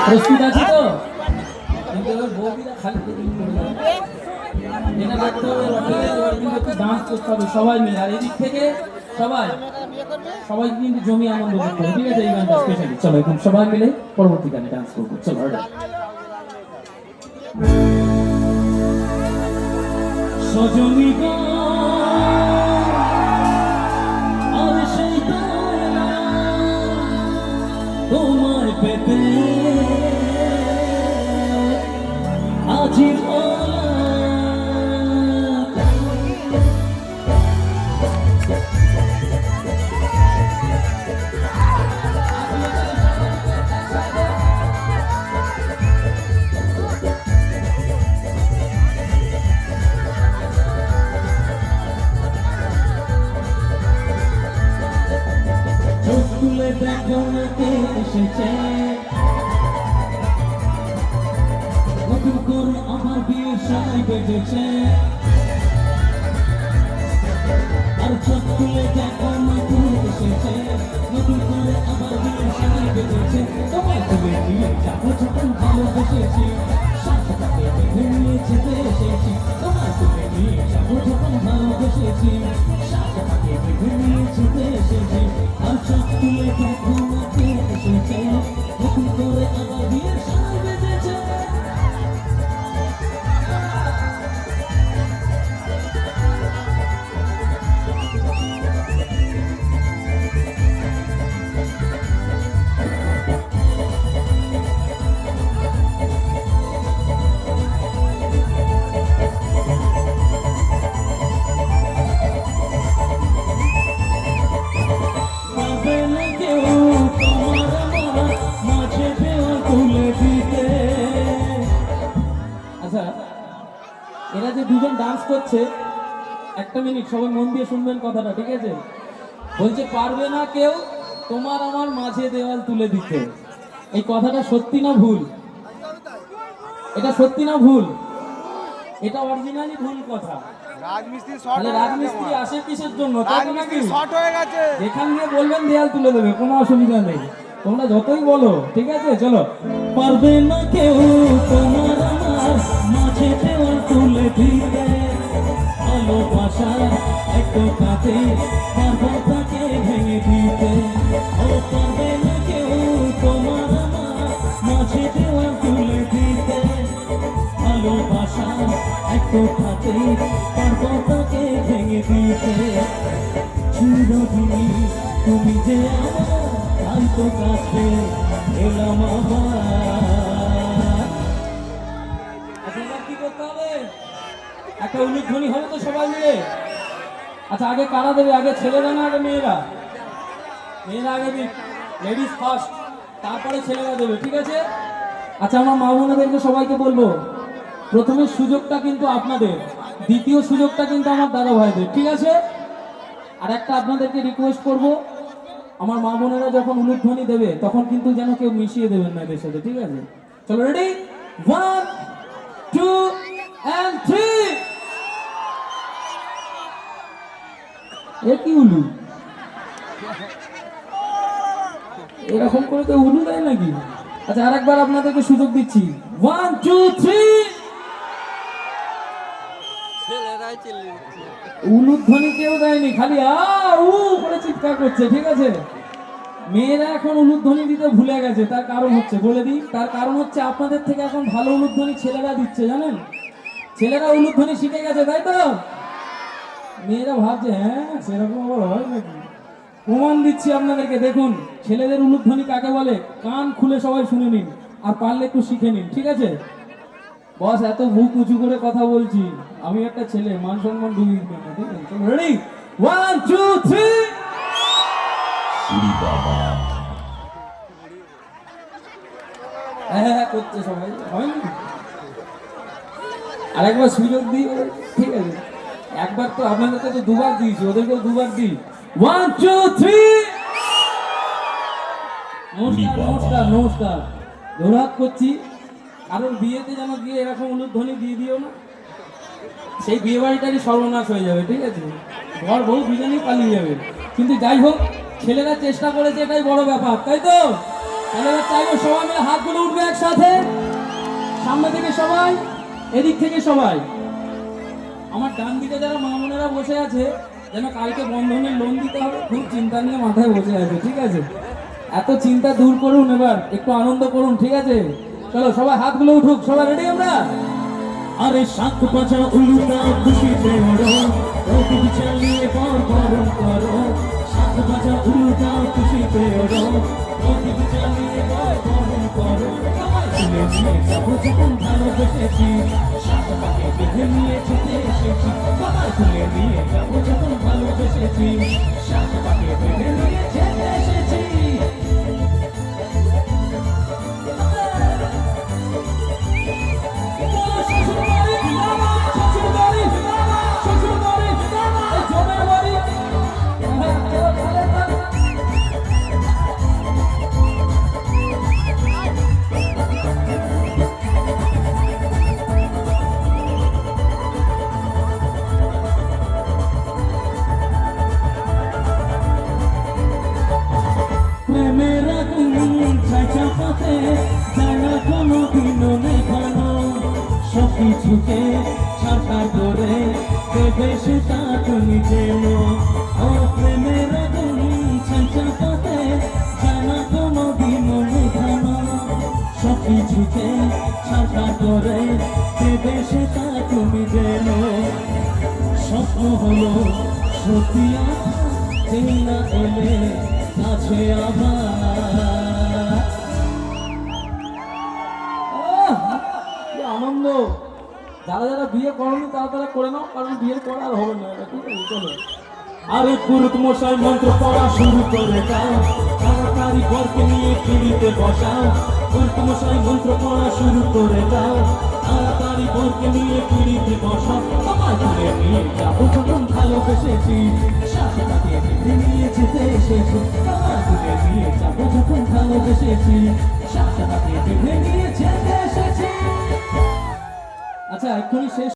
প্রস্তুত আছে তো? কিন্তু এবার বৌদিরা খালি এটা করতে হবে, কিন্তু একটু ডান্স করতে হবে সবাই মিলে। আর এদিক থেকে সবাই সবাই কিন্তু জমি আনন্দ করতে হবে, ঠিক আছে? এই গানটা স্পেশালি চলো এখন সবাই মিলে পরবর্তী গানে ডান্স করবো, চলো। সজনী গো আর সেই তোমার পেতে আজি তুলে দেখো কে এসেছে, নতুন করে আমার বিয়ে সাই বেজেছে। আর চোখ তুলে দেখো কে এসেছে, নতুন করে আমার বিয়ে সাই বেজেছে। তোমায় তুলে নিয়ে যাবো যখন ভালোবেসেছি, সাথে বেঁধে নিয়ে যেতে এসেছি। তোমায় তুলে নিয়ে যাবো যখন ভালোবেসেছি, সাথে বেঁধে নিয়ে যেতে এসেছি। আর চোখ তুলে দেখো কে এসেছে, নতুন করে আমার বিয়ে সাই বেজেছে। এরা যে দুজন ডান্স করছে, একটা মিনিট সবাই মন দিয়ে শুনবেন কথাটা, ঠিক আছে? বলছে পারবে না কেউ তোমার আমার মাঝে দেওয়াল তুলে দিতে। এই কথাটা সত্যি না ভুল? এটা সত্যি না ভুল? এটা অরিজিনালি ভুল কথা। রাজমিস্ত্রি আসে কিসের জন্য? যেখান দিয়ে বলবেন দেয়াল তুলে দেবে, কোনো অসুবিধা নেই, তোমরা যতই বলো, ঠিক আছে? চলো। পারবে না কেউ তোমার আমার মাঝে দেওয়াল তুলে দিতে, ভালোবাসা একটু কাছে পারবো তাকে ভেঙে দিতে। ও পারবে না কেউ তোমার আমার মাঝে দেওয়াল তুলে দিতে, ভালোবাসা একটু কাছে পারবো তাকে ভেঙে দিতে। চিরদিনই তুমি যে আমার, তাই তো কাছে এলাম আবার। আচ্ছা কি করতে হবে? একটা উলুধ্বনি হবে তো সবাই মিলে? আচ্ছা আগে কারা দেবে? আগে ছেলেরা না আগে মেয়েরা? মেয়েরা আগে দিক, লেডিস ফার্স্ট, তারপরে ছেলেরা দেবে, ঠিক আছে? আচ্ছা আমার মা বোনেদেরকে সবাইকে বলবো, প্রথমে সুযোগটা কিন্তু আপনাদের, দ্বিতীয় সুযোগটা কিন্তু আমার দাদা ভাইদের, ঠিক আছে? আর একটা আপনাদেরকে রিকোয়েস্ট করব, আমার মা বোনেরা যখন উলুধ্বনি দেবে তখন কিন্তু যেন কেউ মিশিয়ে দেবেন না এদের সাথে, ঠিক আছে? চলো রেডি, 1 2 and 3। এ কি উলু? এরকম করে তো উলু দেয় নাকি? আচ্ছা আরেকবার আপনাদেরকে সুযোগ দিচ্ছি, 1 2 3। উলুধ্বনি কেউ দেয়নি, খালি আ উ করে চিৎকার করছে, ঠিক আছে? মেয়েরা এখন উলুধ্বনি দিতে ভুলে গেছে, তার কারণ হচ্ছে বলে দিই, তার কারণ হচ্ছে আপনাদের থেকে এখন ভালো উলুধ্বনি ছেলেরা দিচ্ছে, জানেন? ছেলেরা উলুধ্বনি শিখে গেছে, তাই তো? মেয়েরা ভাবছে হ্যাঁ সেরকম আবার হয় নাকি? প্রমাণ দিচ্ছি আপনাদেরকে, দেখুন ছেলেদের উলুধ্বনি কাকে বলে, কান খুলে সবাই শুনে নিন, আর পারলে একটু শিখে নিন, ঠিক আছে? বস এত মুখ উঁচু করে কথা বলছি, আমি একটা ছেলে, মান সম্মান ডুবি দিবে না, ঠিক আছে? রেডি, 1 2 3। হ্যাঁ করছে সবাই, হয়নি? আরেকবার সুযোগ দিই, ঠিক আছে? একবার তো আপনাদেরকে তো দুবার দিয়েছি, ওদেরকেও দুবার দিই। 1 2 3। নমস্কার নমস্কার নমস্কার, ধন্যবাদ করছি। কারণ বিয়েতে যেন গিয়ে এরকম উলুধ্বনি দিয়ে দিও না, সেই বিয়ে বাড়িটারই সর্বনাশ হয়ে যাবে, ঠিক আছে? ঘর বউ দুজনেই পালিয়ে যাবে। কিন্তু যাই হোক, ছেলেরা চেষ্টা করেছে, এটাই বড় ব্যাপার, তাই তো? তাহলে এবার চাইবো সবাই মিলে হাতগুলো উঠবে একসাথে, সামনে থেকে সবাই, এদিক থেকে সবাই। আমার ডান দিকে যারা মা বোনেরা বসে আছে, যেন কালকে বন্ধনের লোন দিতে হবে, খুব চিন্তা নিয়ে মাথায় বসে আছে, ঠিক আছে? এত চিন্তা দূর করুন, এবার একটু আনন্দ করুন, ঠিক আছে? চলো সবাই হাতগুলো উঠুক, সবাই রেডি আমরা? আরে শাক বাজা উলুটা খুশিতে ওড়ো, প্রদীপ জ্বালিয়ে বরণ করো। শাক বাজা উলুটা খুশিতে ওড়ো, প্রদীপ জ্বালিয়ে বরণ করো। তুলে নিয়ে যাবো যখন ভালোবেসেছি, শাক পাকে বেঁধে নিয়ে যেতে এসেছি। বাবা তুলে নিয়ে যাবো যখন ভালোবেসেছি, শাক পাকে বেঁধে নিয়ে যেতে এসেছি। প্রেমের আগুন ছাই চাপাতে যায় না কোনো দিনও নেভানো। সব কিছুকে ছাড়া করে দেবে সেটা তুমি যেন। ও প্রেমের আগুন ছাই চাপাতে যায় না কোনো দিনও নেভানো। সব কিছুকে ছাড়া করে দেবে সেটা তুমি যেন। স্বপ্ন হলো সত্যি দিন না এলে কাছে আবার। কি আনন্দ! যারা যারা বিয়ে করনি তারা তারা করে নাও, কারণ বিয়ের পর আর হবে না, এটা ঠিক আছে? চলো। আরে পুরুত মশাই মন্ত্র পড়া শুরু করে দাও, তাড়াতাড়ি বরকে নিয়ে পিড়িতে বসাও। পুরুত মশাই মন্ত্র পড়া শুরু করে দাও, তাড়াতাড়ি বরকে নিয়ে পিড়িতে বসাও। আমায় তুলে নিয়ে যাবো যখন ভালোবেসেছি, শাশুড়াকে বেঁধে নিয়ে যেতে এসেছি। আমায় তুলে নিয়ে যাবো যখন ভালোবেসেছি, শাশুড়াকে বেঁধে নিয়ে যেতে এসেছি। আচ্ছা, এক্ষুনি শেষ